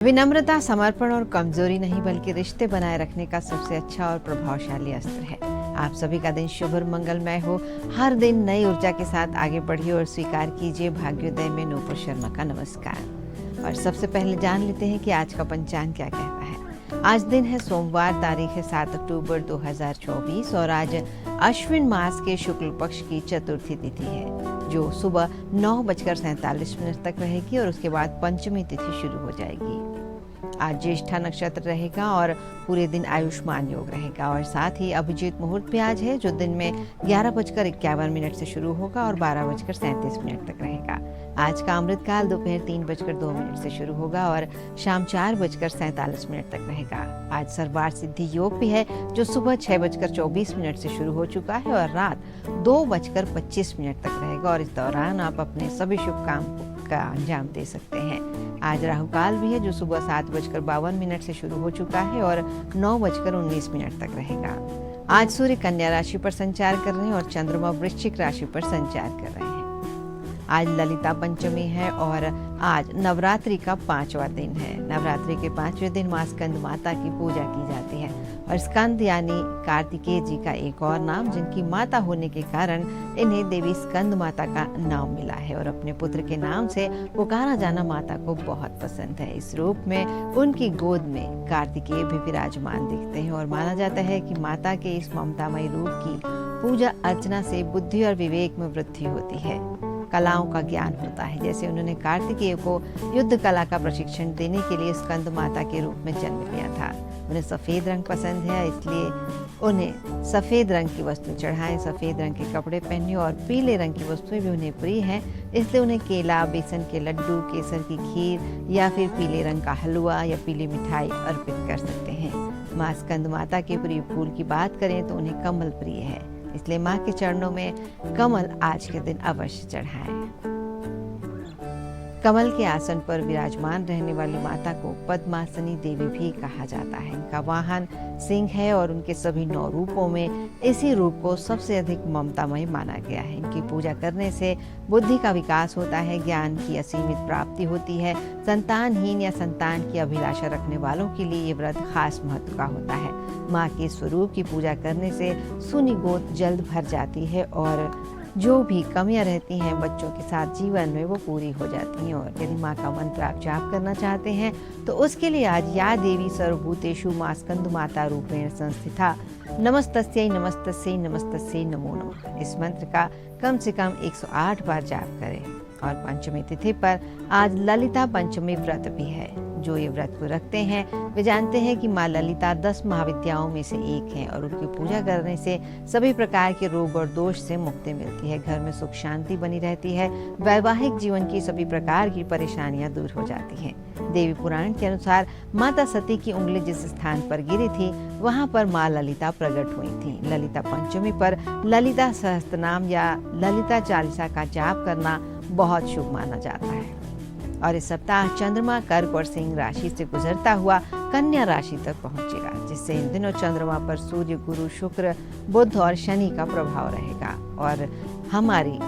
विनम्रता, समर्पण और कमजोरी नहीं बल्कि रिश्ते बनाए रखने का सबसे अच्छा और प्रभावशाली अस्त्र है। आप सभी का दिन शुभ और मंगलमय हो। हर दिन नई ऊर्जा के साथ आगे बढ़िए और स्वीकार कीजिए भाग्योदय में नूपुर शर्मा का नमस्कार। और सबसे पहले जान लेते हैं कि आज का पंचांग क्या कहता है। आज दिन है सोमवार, तारीख है 7 अक्टूबर 2024 और आज अश्विन मास के शुक्ल पक्ष की चतुर्थी तिथि है, जो सुबह 9:47 तक रहेगी और उसके बाद पंचमी तिथि शुरू हो जाएगी। आज ज्येष्ठा नक्षत्र रहेगा और पूरे दिन आयुष्मान योग रहेगा और साथ ही अभिजीत मुहूर्त भी आज है, जो दिन में 11:51 से शुरू होगा और 12:37 तक रहेगा। आज का अमृत काल दोपहर 3:02 से शुरू होगा और शाम 4:47 तक रहेगा। आज सर्वार्थ सिद्धि योग भी है, जो सुबह 6:24 से शुरू हो चुका है और रात 2:25 तक रहेगा और इस दौरान आप अपने सभी शुभ काम का अंजाम दे सकते हैं। आज राहु काल भी है, जो सुबह 7:52 से शुरू हो चुका है और 9:19 तक रहेगा। आज सूर्य कन्या राशि पर संचार कर रहे हैं और चंद्रमा वृश्चिक राशि पर संचार कर रहे हैं। आज ललिता पंचमी है और आज नवरात्रि का 5वां दिन है। नवरात्रि के 5वें दिन मां स्कंद माता की पूजा की जाती है और स्कंद यानी कार्तिकेय जी का एक और नाम, जिनकी माता होने के कारण इन्हें देवी स्कंद माता का नाम मिला है और अपने पुत्र के नाम से पुकारा जाना माता को बहुत पसंद है। इस रूप में उनकी गोद में कार्तिकेय भी विराजमान दिखते हैं और माना जाता है कि माता के इस ममतामयी रूप की पूजा अर्चना से बुद्धि और विवेक में वृद्धि होती है, कलाओं का ज्ञान होता है। जैसे उन्होंने कार्तिकेय को युद्ध कला का प्रशिक्षण देने के लिए स्कंद माता के रूप में जन्म लिया था। उन्हें सफ़ेद रंग पसंद है, इसलिए उन्हें सफ़ेद रंग की वस्तु चढ़ाएं, सफ़ेद रंग के कपड़े पहने और पीले रंग की वस्तुएं भी उन्हें प्रिय हैं, इसलिए उन्हें केला, बेसन के लड्डू, केसर की खीर या फिर पीले रंग का हलवा या पीली मिठाई अर्पित कर सकते हैं। माँ स्कंद माता के प्रिय फूल की बात करें तो उन्हें कमल प्रिय है, इसलिए माँ के चरणों में कमल आज के दिन अवश्य चढ़ाएं। कमल के आसन पर विराजमान रहने वाली माता को पद्मासनी देवी भी कहा जाता है। इनका वाहन सिंह है और उनके सभी 9 रूपों में इसी रूप को सबसे अधिक ममतामय माना गया है। इनकी पूजा करने से बुद्धि का विकास होता है, ज्ञान की असीमित प्राप्ति होती है। संतानहीन या संतान की अभिलाषा रखने वालों के लिए ये व्रत खास महत्व का होता है। माँ के स्वरूप की पूजा करने से सुनी गोद जल्द भर जाती है और जो भी कमियां रहती हैं बच्चों के साथ जीवन में, वो पूरी हो जाती हैं। और यदि माँ का मंत्र आप जाप करना चाहते हैं तो उसके लिए आज या देवी सर्वभूतेषु मां स्कंद माता रूपेण संस्थिता नमस्तस्यै नमस्तस्यै नमस्तस्यै नमो नमः, इस मंत्र का कम से कम 108 बार जाप करें। और पंचमी तिथि पर आज ललिता पंचमी व्रत भी है। जो ये व्रत को रखते हैं वे जानते हैं कि माँ ललिता 10 महाविद्याओं में से एक हैं और उनकी पूजा करने से सभी प्रकार के रोग और दोष से मुक्ति मिलती है, घर में सुख शांति बनी रहती है, वैवाहिक जीवन की सभी प्रकार की परेशानियां दूर हो जाती हैं। देवी पुराण के अनुसार माता सती की उंगली जिस स्थान पर गिरी थी वहां पर माँ ललिता प्रकट हुई थी। ललिता पंचमी पर ललिता सहस्त्रनाम या ललिता चालीसा का जाप करना बहुत शुभ माना जाता है। और इस सप्ताह चंद्रमा कर्क और सिंह राशि से गुजरता हुआ कन्या राशि तक पहुंचेगा, जिससे इन दिनों चंद्रमा पर सूर्य, गुरु, शुक्र, बुध और शनि का प्रभाव रहेगा। और हमारी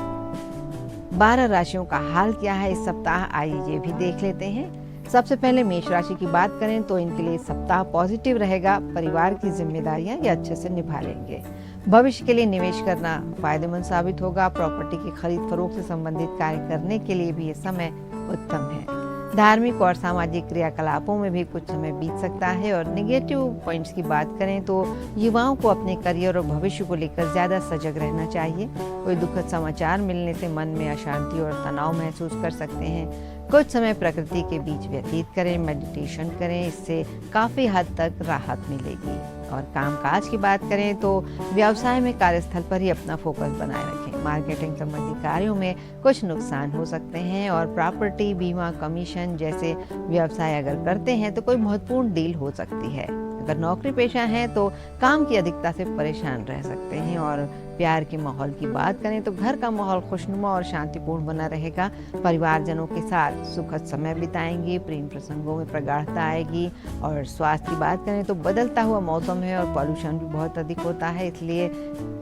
12 राशियों का हाल क्या है इस सप्ताह, आइए ये भी देख लेते हैं। सबसे पहले मेष राशि की बात करें तो इनके लिए सप्ताह पॉजिटिव रहेगा। परिवार की जिम्मेदारियां ये अच्छे से निभा लेंगे। भविष्य के लिए निवेश करना फायदेमंद साबित होगा। प्रॉपर्टी की खरीद फरोख्त से संबंधित कार्य करने के लिए भी ये समय उत्तम है। धार्मिक और सामाजिक क्रियाकलापों में भी कुछ समय बीत सकता है। और नेगेटिव पॉइंट्स की बात करें तो युवाओं को अपने करियर और भविष्य को लेकर ज्यादा सजग रहना चाहिए। कोई दुखद समाचार मिलने से मन में अशांति और तनाव महसूस कर सकते हैं। कुछ समय प्रकृति के बीच व्यतीत करें, मेडिटेशन करें, इससे काफी हद तक राहत मिलेगी। और कामकाज की बात करें तो व्यवसाय में कार्यस्थल पर ही अपना फोकस बनाए रखें। मार्केटिंग संबंधी कार्यों में कुछ नुकसान हो सकते हैं और प्रॉपर्टी, बीमा, कमीशन जैसे व्यवसाय अगर करते हैं तो कोई महत्वपूर्ण डील हो सकती है। अगर नौकरी पेशा है तो काम की अधिकता से परेशान रह सकते हैं। और प्यार के माहौल की बात करें तो घर का माहौल खुशनुमा और शांतिपूर्ण बना रहेगा। परिवारजनों के साथ सुखद समय बिताएंगे, प्रेम प्रसंगों में प्रगाढ़ता आएगी। और स्वास्थ्य की बात करें तो बदलता हुआ मौसम है और पॉल्यूशन भी बहुत अधिक होता है, इसलिए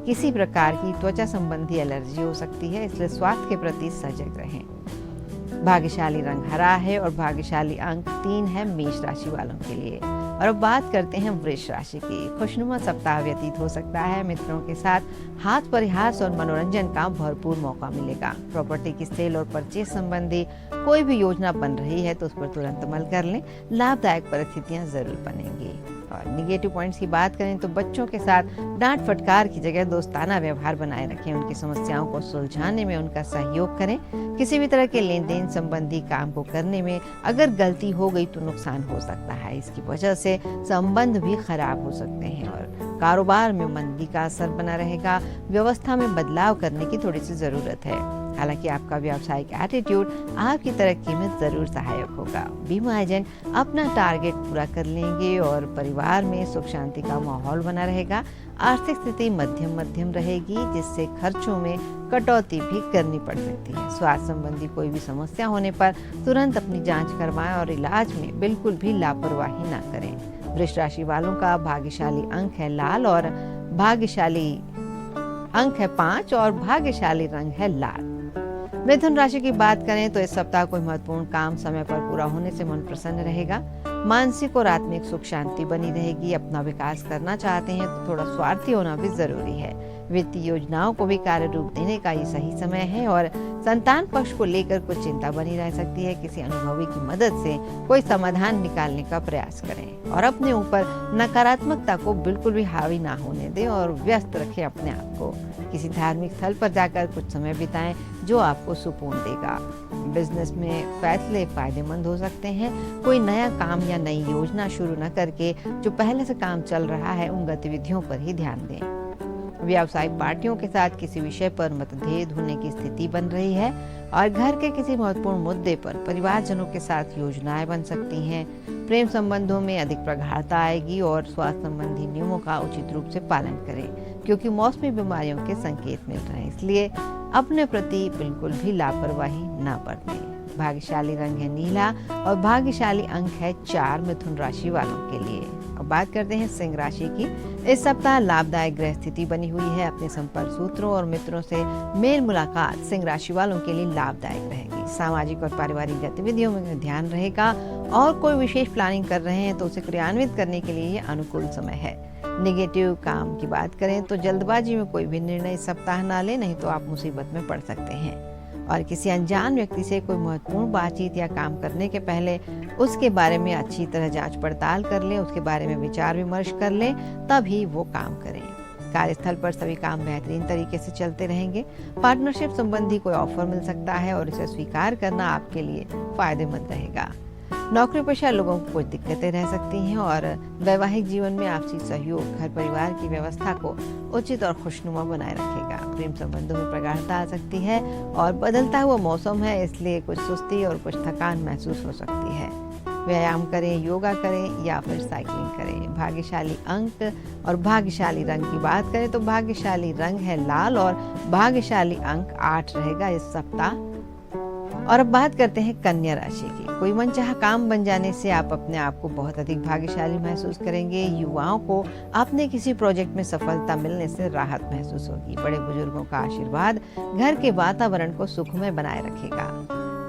किसी प्रकार की त्वचा संबंधी एलर्जी हो सकती है, इसलिए स्वास्थ्य के प्रति सजग रहें। भाग्यशाली रंग हरा है और भाग्यशाली अंक 3 है मेष राशि वालों के लिए। और अब बात करते हैं वृष राशि की। खुशनुमा सप्ताह व्यतीत हो सकता है। मित्रों के साथ हाथ परिहास और मनोरंजन का भरपूर मौका मिलेगा। प्रॉपर्टी की सेल और परचेज संबंधी कोई भी योजना बन रही है तो उस पर तुरंत अमल कर लें, लाभदायक परिस्थितियां जरूर बनेंगी। और निगेटिव पॉइंट्स की बात करें तो बच्चों के साथ डांट फटकार की जगह दोस्ताना व्यवहार बनाए रखें। उनकी समस्याओं को सुलझाने में उनका सहयोग करें। किसी भी तरह के लेन देन संबंधी काम को करने में अगर गलती हो गई तो नुकसान हो सकता है। इसकी वजह से संबंध भी खराब हो सकते हैं और कारोबार में मंदी का असर बना रहेगा। व्यवस्था में बदलाव करने की थोड़ी सी जरूरत है। हालांकि आपका व्यावसायिक एटीट्यूड आपकी तरक्की में जरूर सहायक होगा। बीमा एजेंट अपना टारगेट पूरा कर लेंगे और परिवार में सुख शांति का माहौल बना रहेगा। आर्थिक स्थिति मध्यम रहेगी, जिससे खर्चों में कटौती भी करनी पड़ सकती है। स्वास्थ्य संबंधी कोई भी समस्या होने पर तुरंत अपनी जांच करवाएं और इलाज में बिल्कुल भी लापरवाही ना करें। वृष राशि वालों का भाग्यशाली अंक है लाल और भाग्यशाली अंक है 5 और भाग्यशाली रंग है लाल। मिथुन राशि की बात करें तो इस सप्ताह कोई महत्वपूर्ण काम समय पर पूरा होने से मन प्रसन्न रहेगा। मानसिक और आत्मिक सुख शांति बनी रहेगी। अपना विकास करना चाहते हैं तो थोड़ा स्वार्थी होना भी जरूरी है। वित्तीय योजनाओं को भी कार्य रूप देने का ये सही समय है और संतान पक्ष को लेकर कुछ चिंता बनी रह सकती है। किसी अनुभवी की मदद से कोई समाधान निकालने का प्रयास करें और अपने ऊपर नकारात्मकता को बिल्कुल भी हावी ना होने दें और व्यस्त रखें अपने आप को। किसी धार्मिक स्थल पर जाकर कुछ समय बिताएं जो आपको सुकून देगा। बिजनेस में फैसले फायदेमंद हो सकते हैं। कोई नया काम या नई योजना शुरू न करके जो पहले से काम चल रहा है उन गतिविधियों पर ही ध्यान दें। व्यावसायिक पार्टियों के साथ किसी विषय पर मतभेद होने की स्थिति बन रही है और घर के किसी महत्वपूर्ण मुद्दे पर परिवारजनों के साथ योजनाएं बन सकती हैं। प्रेम संबंधों में अधिक प्रगाढ़ता आएगी और स्वास्थ्य संबंधी नियमों का उचित रूप से पालन करें, क्योंकि मौसमी बीमारियों के संकेत मिल रहे हैं। इसलिए अपने प्रति बिल्कुल भी लापरवाही ना बरतें। भाग्यशाली रंग है नीला और भाग्यशाली अंक है 4 मिथुन राशि वालों के लिए। अब बात करते हैं सिंह राशि की। इस सप्ताह लाभदायक ग्रह स्थिति बनी हुई है। अपने संपर्क सूत्रों और मित्रों से मेल मुलाकात सिंह राशि वालों के लिए लाभदायक रहेगी। सामाजिक और पारिवारिक गतिविधियों में ध्यान रहेगा और कोई विशेष प्लानिंग कर रहे हैं तो उसे क्रियान्वित करने के लिए ये अनुकूल समय है। नेगेटिव काम की बात करें तो जल्दबाजी में कोई भी निर्णय इस सप्ताह ना लें, नहीं तो आप मुसीबत में पड़ सकते हैं। और किसी अनजान व्यक्ति से कोई महत्वपूर्ण बातचीत या काम करने के पहले उसके बारे में अच्छी तरह जांच पड़ताल कर लें, उसके बारे में विचार विमर्श कर लें, तभी वो काम करें। कार्यस्थल पर सभी काम बेहतरीन तरीके से चलते रहेंगे। पार्टनरशिप संबंधी कोई ऑफर मिल सकता है और इसे स्वीकार करना आपके लिए फायदेमंद रहेगा। नौकरी पेशा लोगों को कुछ दिक्कतें रह सकती हैं और वैवाहिक जीवन में आपसी सहयोग घर परिवार की व्यवस्था को उचित और खुशनुमा बनाए रखेगा। प्रेम संबंधों में प्रगाढ़ता आ सकती है और बदलता हुआ मौसम है, इसलिए कुछ सुस्ती और कुछ थकान महसूस हो सकती है। व्यायाम करें, योगा करें या फिर साइकिलिंग करें। भाग्यशाली अंक और भाग्यशाली रंग की बात करें तो भाग्यशाली रंग है लाल और भाग्यशाली अंक 8 रहेगा इस सप्ताह। और अब बात करते हैं कन्या राशि की। कोई मनचाहा काम बन जाने से आप अपने आप को बहुत अधिक भाग्यशाली महसूस करेंगे। युवाओं को अपने किसी प्रोजेक्ट में सफलता मिलने से राहत महसूस होगी। बड़े बुजुर्गों का आशीर्वाद घर के वातावरण को सुखमय बनाए रखेगा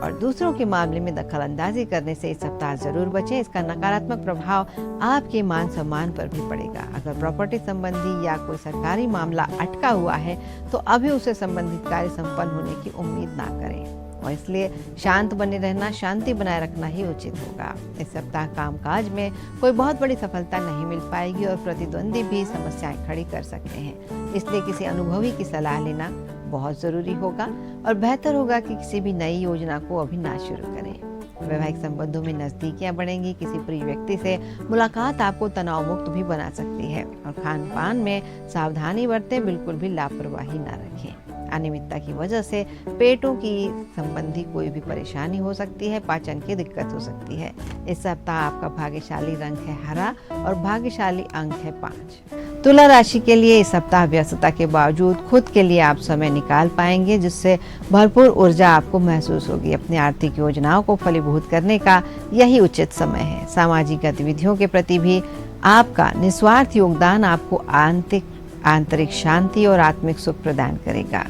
और दूसरों के मामले में दखल अंदाजी करने से इस सप्ताह जरूर बचें। इसका नकारात्मक प्रभाव आपके मान सम्मान पर भी पड़ेगा। अगर प्रॉपर्टी संबंधी या कोई सरकारी मामला अटका हुआ है तो अभी उसे संबंधित कार्य संपन्न होने की उम्मीद ना करें और इसलिए शांत बने रहना, शांति बनाए रखना ही उचित होगा। इस सप्ताह कामकाज में कोई बहुत बड़ी सफलता नहीं मिल पाएगी और प्रतिद्वंदी भी समस्याएं खड़ी कर सकते हैं। इसलिए किसी अनुभवी की सलाह लेना बहुत जरूरी होगा और बेहतर होगा कि किसी भी नई योजना को अभी ना शुरू करें। वैवाहिक संबंधों में नजदीकियां बढ़ेंगी। किसी प्रिय व्यक्ति से मुलाकात आपको तनाव मुक्त भी बना सकती है और खान पान में सावधानी बरतें, बिल्कुल भी लापरवाही ना रखें। अनियमितता की वजह से पेटों की संबंधी कोई भी परेशानी हो सकती है, पाचन की दिक्कत हो सकती है। इस सप्ताह आपका भाग्यशाली रंग है हरा और भाग्यशाली अंक है 5। तुला राशि के लिए इस सप्ताह व्यस्तता के बावजूद खुद के लिए आप समय निकाल पाएंगे, जिससे भरपूर ऊर्जा आपको महसूस होगी। अपनी आर्थिक योजनाओं को फलीभूत करने का यही उचित समय है। सामाजिक गतिविधियों के प्रति भी आपका निस्वार्थ योगदान आपको आंतरिक शांति और आत्मिक सुख प्रदान करेगा।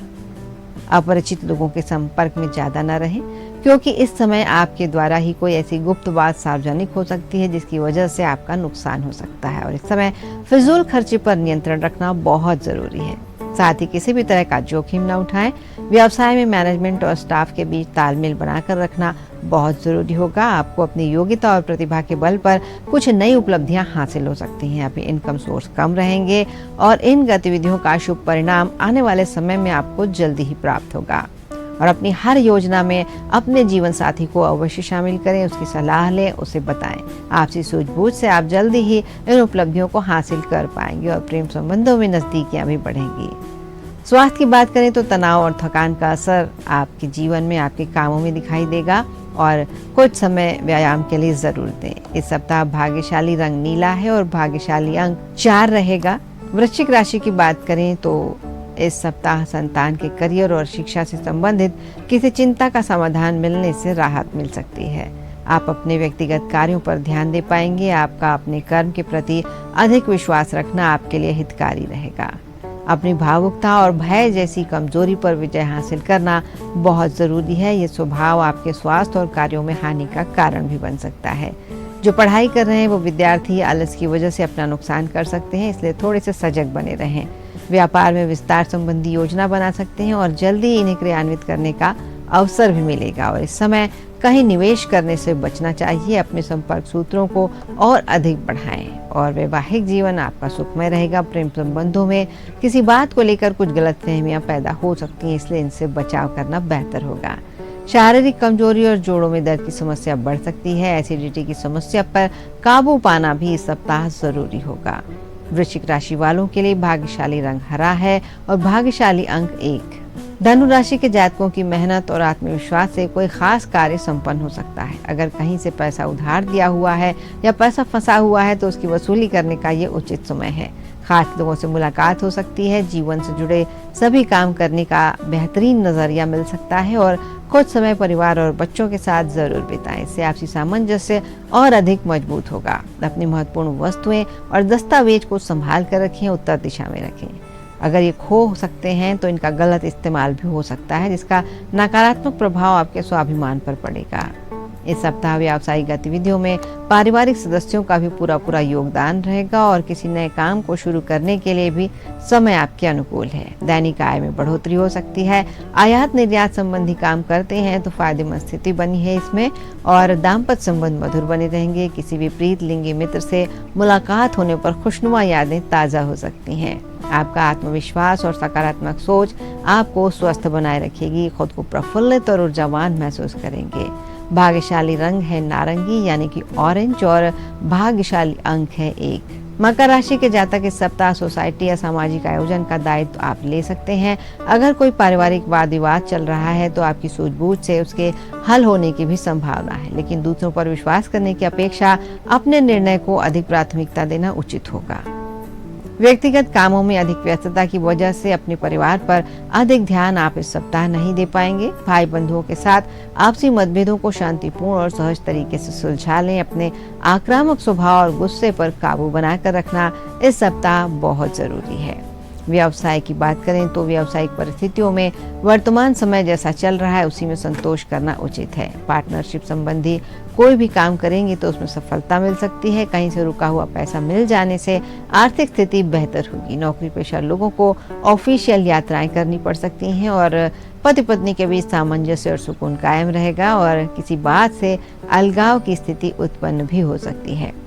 अपरिचित लोगों के संपर्क में ज्यादा न रहें। क्योंकि इस समय आपके द्वारा ही कोई ऐसी गुप्त बात सार्वजनिक हो सकती है जिसकी वजह से आपका नुकसान हो सकता है। और इस समय फिजूल खर्चे पर नियंत्रण रखना बहुत जरूरी है। साथ ही किसी भी तरह का जोखिम न उठाएं। व्यवसाय में मैनेजमेंट और स्टाफ के बीच तालमेल बनाकर रखना बहुत जरूरी होगा। आपको अपनी योग्यता और प्रतिभा के बल पर कुछ नई उपलब्धियां हासिल हो सकती हैं। आपके इनकम सोर्स कम रहेंगे और इन गतिविधियों का शुभ परिणाम आने वाले समय में आपको जल्दी ही प्राप्त होगा। और अपनी हर योजना में अपने जीवन साथी को अवश्य शामिल करें, उसकी सलाह लें, उसे बताएं। आपसी सूझबूझ से आप जल्दी ही इन उपलब्धियों को हासिल कर पाएंगे और प्रेम संबंधों में नजदीकियां भी बढ़ेंगी। स्वास्थ्य की बात करें तो तनाव और थकान का असर आपके जीवन में, आपके कामों में दिखाई देगा और कुछ समय व्यायाम के लिए जरूर दें। इस सप्ताह भाग्यशाली रंग नीला है और भाग्यशाली अंक 4 रहेगा। वृश्चिक राशि की बात करें तो इस सप्ताह संतान के करियर और शिक्षा से संबंधित किसी चिंता का समाधान मिलने से राहत मिल सकती है। आप अपने व्यक्तिगत कार्यों पर ध्यान दे पाएंगे। आपका अपने कर्म के प्रति अधिक विश्वास रखना आपके लिए हितकारी रहेगा। अपनी भावुकता और भय जैसी कमजोरी पर विजय हासिल करना बहुत जरूरी है। ये स्वभाव आपके स्वास्थ्य और कार्यों में हानि का कारण भी बन सकता है। जो पढ़ाई कर रहे हैं वो विद्यार्थी आलस की वजह से अपना नुकसान कर सकते हैं, इसलिए थोड़े से सजग बने रहें। व्यापार में विस्तार संबंधी योजना बना सकते हैं और जल्दी इन्हें क्रियान्वित करने का अवसर भी मिलेगा। और इस समय कहीं निवेश करने से बचना चाहिए। अपने संपर्क सूत्रों को और अधिक बढ़ाएं। और वैवाहिक जीवन आपका सुखमय रहेगा। प्रेम संबंधों में किसी बात को लेकर कुछ गलतफहमियां पैदा हो सकती हैं, इसलिए इनसे बचाव करना बेहतर होगा। शारीरिक कमजोरी और जोड़ों में दर्द की समस्या बढ़ सकती है। एसिडिटी की समस्या पर काबू पाना भी इस सप्ताह जरूरी होगा। वृश्चिक राशि वालों के लिए भाग्यशाली रंग हरा है और भाग्यशाली अंक 1। धनु राशि के जातकों की मेहनत और आत्मविश्वास से कोई खास कार्य संपन्न हो सकता है। अगर कहीं से पैसा उधार दिया हुआ है या पैसा फंसा हुआ है तो उसकी वसूली करने का ये उचित समय है। खास लोगों से मुलाकात हो सकती है। जीवन से जुड़े सभी काम करने का बेहतरीन नजरिया मिल सकता है और कुछ समय परिवार और बच्चों के साथ जरूर बिताएं। इससे आपसी सामंजस्य और अधिक मजबूत होगा। अपनी महत्वपूर्ण वस्तुएं और दस्तावेज को संभाल कर रखें, उत्तर दिशा में रखें। अगर ये खो सकते हैं तो इनका गलत इस्तेमाल भी हो सकता है, जिसका नकारात्मक प्रभाव आपके स्वाभिमान पर पड़ेगा। इस सप्ताह व्यावसायिक गतिविधियों में पारिवारिक सदस्यों का भी पूरा योगदान रहेगा और किसी नए काम को शुरू करने के लिए भी समय आपके अनुकूल है। दैनिक आय में बढ़ोतरी हो सकती है। आयात निर्यात संबंधी काम करते हैं तो फायदेमंद स्थिति बनी है इसमें और दाम्पत्य संबंध मधुर बने रहेंगे। किसी भी प्रीत लिंगी मित्र से मुलाकात होने पर खुशनुमा यादें ताजा हो सकती हैं। आपका आत्मविश्वास और सकारात्मक सोच आपको स्वस्थ बनाए रखेगी। खुद को प्रफुल्लित और ऊर्जावान महसूस करेंगे। भाग्यशाली रंग है नारंगी यानी कि ऑरेंज और भाग्यशाली अंक है 1। मकर राशि के जातक इस सप्ताह सोसाइटी या सामाजिक आयोजन का दायित्व आप ले सकते हैं। अगर कोई पारिवारिक वाद विवाद चल रहा है तो आपकी सूझबूझ से उसके हल होने की भी संभावना है, लेकिन दूसरों पर विश्वास करने की अपेक्षा अपने निर्णय को अधिक प्राथमिकता देना उचित होगा। व्यक्तिगत कामों में अधिक व्यस्तता की वजह से अपने परिवार पर अधिक ध्यान आप इस सप्ताह नहीं दे पाएंगे। भाई बंधुओं के साथ आपसी मतभेदों को शांतिपूर्ण और सहज तरीके से सुलझा लें। अपने आक्रामक स्वभाव और गुस्से पर काबू बनाकर रखना इस सप्ताह बहुत जरूरी है। व्यवसाय की बात करें तो व्यावसायिक परिस्थितियों में वर्तमान समय जैसा चल रहा है उसी में संतोष करना उचित है। पार्टनरशिप संबंधी कोई भी काम करेंगे तो उसमें सफलता मिल सकती है। कहीं से रुका हुआ पैसा मिल जाने से आर्थिक स्थिति बेहतर होगी। नौकरी पेशा लोगों को ऑफिशियल यात्राएं करनी पड़ सकती हैं और पति पत्नी के बीच सामंजस्य और सुकून कायम रहेगा और किसी बात से अलगाव की स्थिति उत्पन्न भी हो सकती है।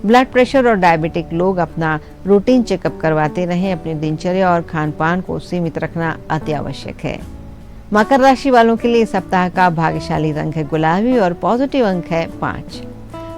ब्लड प्रेशर और डायबिटिक लोग अपना रूटीन चेकअप करवाते रहें। अपनी दिनचर्या और खान पान को सीमित रखना अति आवश्यक है। मकर राशि वालों के लिए सप्ताह का भाग्यशाली रंग है गुलाबी और पॉजिटिव अंक है 5।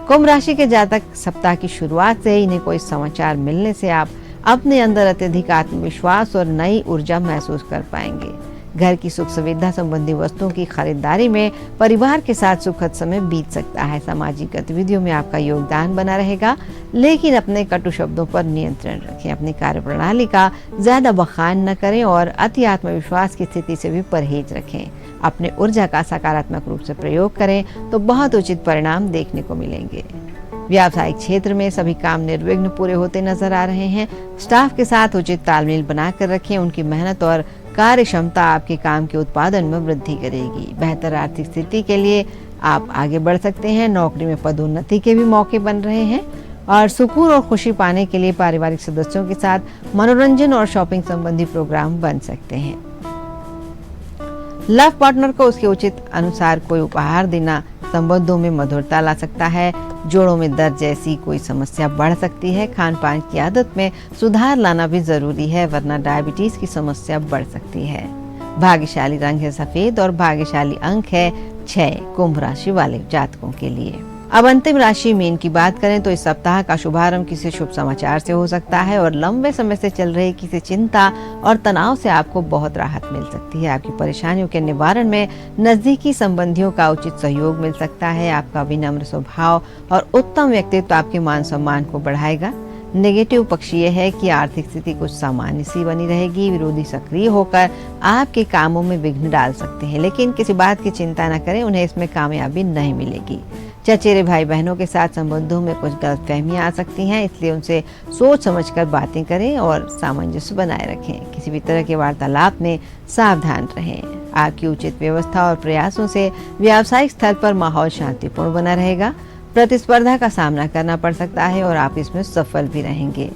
कुंभ राशि के जातक सप्ताह की शुरुआत से ही इन्हें कोई समाचार मिलने से आप अपने अंदर अत्यधिक आत्मविश्वास और नई ऊर्जा महसूस कर पाएंगे। घर की सुख सुविधा संबंधी वस्तुओं की खरीदारी में परिवार के साथ सुखद समय बीत सकता है। सामाजिक गतिविधियों में आपका योगदान बना रहेगा, लेकिन अपने कटु शब्दों पर नियंत्रण रखें। अपनी कार्यप्रणाली का ज्यादा बखान न करें और अति आत्मविश्वास की स्थिति से भी परहेज रखें। अपने ऊर्जा का सकारात्मक रूप से प्रयोग करें तो बहुत उचित परिणाम देखने को मिलेंगे। व्यावसायिक क्षेत्र में सभी काम निर्विघ्न पूरे होते नजर आ रहे हैं। स्टाफ के साथ उचित तालमेल बनाकर रखें। उनकी मेहनत और कार्य क्षमता आपके काम के उत्पादन में वृद्धि करेगी। बेहतर आर्थिक स्थिति के लिए आप आगे बढ़ सकते हैं। नौकरी में पदोन्नति के भी मौके बन रहे हैं और सुकून और खुशी पाने के लिए पारिवारिक सदस्यों के साथ मनोरंजन और शॉपिंग संबंधी प्रोग्राम बन सकते हैं। लव पार्टनर को उसके उचित अनुसार कोई उपहार देना संबंधों में मधुरता ला सकता है। जोड़ों में दर्द जैसी कोई समस्या बढ़ सकती है। खान पान की आदत में सुधार लाना भी जरूरी है, वरना डायबिटीज की समस्या बढ़ सकती है। भाग्यशाली रंग है सफेद और भाग्यशाली अंक है 6 कुंभ राशि वाले जातकों के लिए। अब अंतिम राशि मीन की बात करें तो इस सप्ताह का शुभारंभ किसी शुभ समाचार से हो सकता है और लंबे समय से चल रही किसी चिंता और तनाव से आपको बहुत राहत मिल सकती है। आपकी परेशानियों के निवारण में नजदीकी संबंधियों का उचित सहयोग मिल सकता है। आपका विनम्र स्वभाव और उत्तम व्यक्तित्व आपके मान सम्मान को बढ़ाएगा। नेगेटिव पक्ष ये है कि आर्थिक स्थिति कुछ सामान्य सी बनी रहेगी। विरोधी सक्रिय होकर आपके कामों में विघ्न डाल सकते हैं, लेकिन किसी बात की चिंता न करें, उन्हें इसमें कामयाबी नहीं मिलेगी। चचेरे भाई बहनों के साथ संबंधों में कुछ गलतफहमियां आ सकती हैं, इसलिए उनसे सोच समझकर बातें करें और सामंजस्य बनाए रखें। किसी भी तरह के वार्तालाप में सावधान रहें। आपकी उचित व्यवस्था और प्रयासों से व्यावसायिक स्तर पर माहौल शांतिपूर्ण बना रहेगा। प्रतिस्पर्धा का सामना करना पड़ सकता है और आप इसमें सफल भी रहेंगे।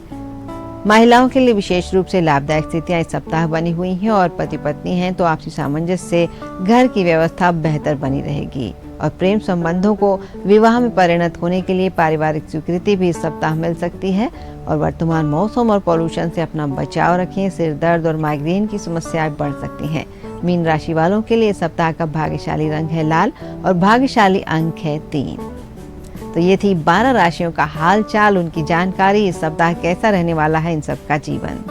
महिलाओं के लिए विशेष रूप से लाभदायक स्थितियां इस सप्ताह बनी हुई हैं और पति पत्नी हैं तो आपसी सामंजस्य से घर की व्यवस्था बेहतर बनी रहेगी और प्रेम संबंधों को विवाह में परिणत होने के लिए पारिवारिक स्वीकृति भी इस सप्ताह मिल सकती है। और वर्तमान मौसम और पॉल्यूशन से अपना बचाव रखें। सिर दर्द और माइग्रेन की समस्याएं बढ़ सकती हैं। मीन राशि वालों के लिए इस सप्ताह का भाग्यशाली रंग है लाल और भाग्यशाली अंक है 3। तो ये थी 12 राशियों का हाल चाल, उनकी जानकारी। इस सप्ताह कैसा रहने वाला है इन सबका जीवन।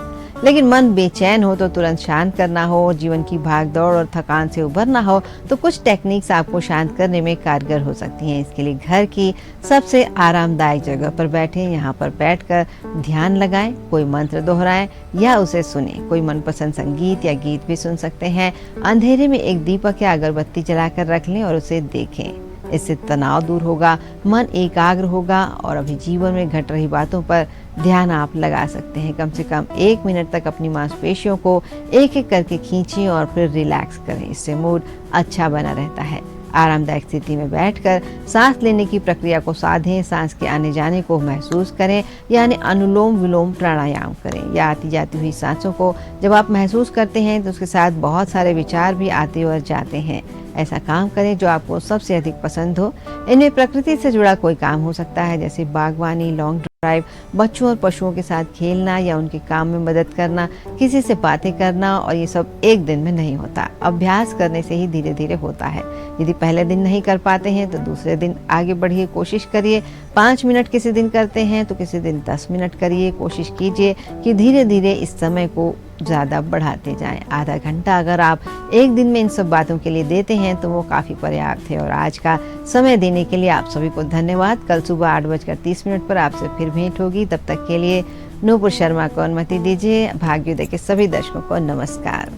लेकिन मन बेचैन हो तो तुरंत शांत करना हो, जीवन की भाग दौड़ और थकान से उभरना हो तो कुछ टेक्निक्स आपको शांत करने में कारगर हो सकती हैं। इसके लिए घर की सबसे आरामदायक जगह पर बैठें। यहाँ पर बैठकर ध्यान लगाएं, कोई मंत्र दोहराएं या उसे सुने। कोई मनपसंद संगीत या गीत भी सुन सकते हैं। अंधेरे में एक दीपक या अगरबत्ती जलाकर रख लें और उसे देखें। इससे तनाव दूर होगा, मन एकाग्र होगा और अभी जीवन में घट रही बातों पर ध्यान आप लगा सकते हैं। कम से कम 1 मिनट तक अपनी मांसपेशियों को एक एक करके खींचें और फिर रिलैक्स करें। इससे मूड अच्छा बना रहता है। आरामदायक स्थिति में बैठकर सांस लेने की प्रक्रिया को साधें। सांस के आने जाने को महसूस करें, यानी अनुलोम विलोम प्राणायाम करें। या आती जाती हुई सांसों को जब आप महसूस करते हैं तो उसके साथ बहुत सारे विचार भी आते और जाते हैं। ऐसा काम करें जो आपको सबसे अधिक पसंद हो। इनमें प्रकृति से जुड़ा कोई काम हो सकता है, जैसे बागवानी, लॉन्ग ड्राइव, बच्चों और पशुओं के साथ खेलना या उनके काम में मदद करना, किसी से बातें करना। और ये सब एक दिन में नहीं होता, अभ्यास करने से ही धीरे धीरे होता है। यदि पहले दिन नहीं कर पाते हैं तो दूसरे दिन आगे बढ़िए, कोशिश करिए। 5 मिनट किसी दिन करते हैं तो किसी दिन 10 मिनट करिए। कोशिश कीजिए कि धीरे धीरे इस समय को ज़्यादा बढ़ाते जाएं। आधा घंटा अगर आप एक दिन में इन सब बातों के लिए देते हैं तो वो काफ़ी पर्याप्त है। और आज का समय देने के लिए आप सभी को धन्यवाद। कल सुबह 8:30 पर आपसे फिर भेंट होगी। तब तक के लिए नूपुर शर्मा को अनुमति दीजिए। भाग्योदय के सभी दर्शकों को नमस्कार।